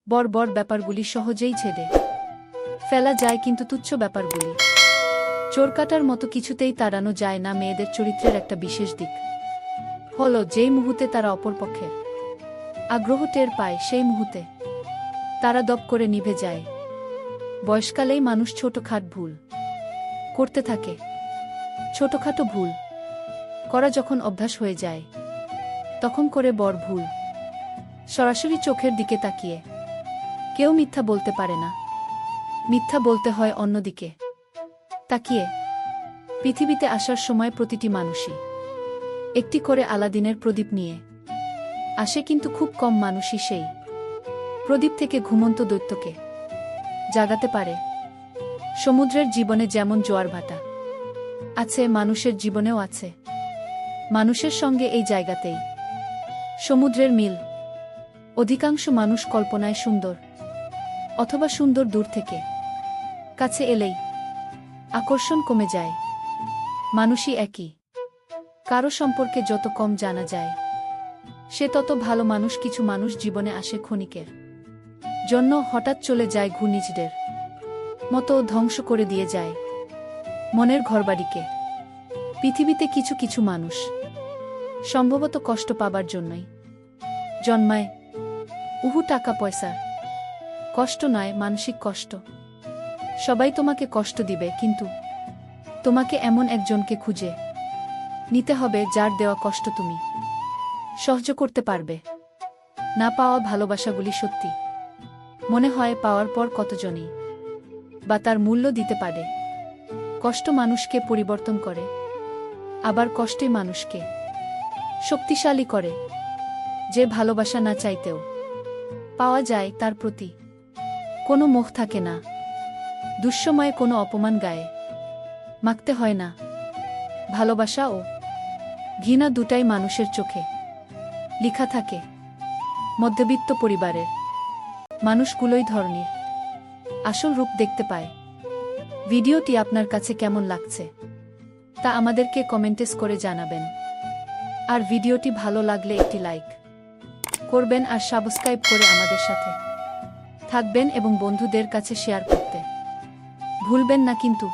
বড় বড় ব্যাপারগুলি সহজেই ছেড়ে ফেলা যায়, কিন্তু তুচ্ছ ব্যাপারগুলি চোরকাটার মতো কিছুতেই তাড়ানো যায় না। মেয়েদের চরিত্রের একটা বিশেষ দিক হলো, যেই মুহূর্তে তারা অপরপক্ষের আগ্রহ টের পায়, সেই মুহূর্তে তারা দপ করে নিভে যায়। বয়সকালেই মানুষ ছোটখাট ভুল করতে থাকে। ছোটখাটো ভুল করা যখন অভ্যাস হয়ে যায়, তখন করে বড় ভুল। সরাসরি চোখের দিকে তাকিয়ে কেউ মিথ্যা বলতে পারে না। মিথ্যা বলতে হয় অন্যদিকে তাকিয়ে। পৃথিবীতে আসার সময় প্রতিটি মানুষই একটি করে আলাদিনের প্রদীপ নিয়ে আসে, কিন্তু খুব কম মানুষই সেই প্রদীপ থেকে ঘুমন্ত দৈত্যকে জাগাতে পারে। সমুদ্রের জীবনে যেমন জোয়ার ভাটা আছে, মানুষের জীবনেও আছে। মানুষের সঙ্গে এই জায়গাতেই সমুদ্রের মিল। অধিকাংশ মানুষ কল্পনায় সুন্দর, অথবা সুন্দর দূর থেকে কাছে এলেই আকর্ষণ কমে যায়। মানুষই একই। কারো সম্পর্কে যত কম জানা যায়, সে তত ভালো মানুষ। কিছু মানুষ জীবনে আসে ক্ষণিকের জন্য, হঠাৎ চলে যায় ঘূর্ণিঝড়ের মতো, ধ্বংস করে দিয়ে যায় মনের ঘরবাড়িকে। পৃথিবীতে কিছু কিছু মানুষ সম্ভবত কষ্ট পাবার জন্যই জন্মায়। টাকা পয়সার কষ্ট নয়, মানসিক কষ্ট। সবাই তোমাকে কষ্ট দিবে, কিন্তু তোমাকে এমন একজনকে খুঁজে নিতে হবে যার দেওয়া কষ্ট তুমি সহ্য করতে পারবে। না পাওয়া ভালোবাসাগুলি সত্যি মনে হয় পাওয়ার পর কতজনই বা তার মূল্য দিতে পারে। কষ্ট মানুষকে পরিবর্তন করে, আবার কষ্টই মানুষকে শক্তিশালী করে। যে ভালোবাসা না চাইতেও পাওয়া যায়, তার প্রতি কোনো মোহ থাকে না। দুঃসময়ে কোনো অপমান গায়ে মাখতে হয় না। ভালোবাসা ও ঘৃণা দুটাই মানুষের চোখে লিখা থাকে। মধ্যবিত্ত পরিবারের মানুষগুলোই ধরনের আসল রূপ দেখতে পায়। ভিডিওটি আপনার কাছে কেমন লাগছে তা আমাদেরকে কমেন্টস করে জানাবেন। আর ভিডিওটি ভালো লাগলে একটি লাইক করবেন, আর সাবস্ক্রাইব করে আমাদের সাথে থাকবেন এবং বন্ধুদের কাছে শেয়ার করতে ভুলবেন না কিন্তু।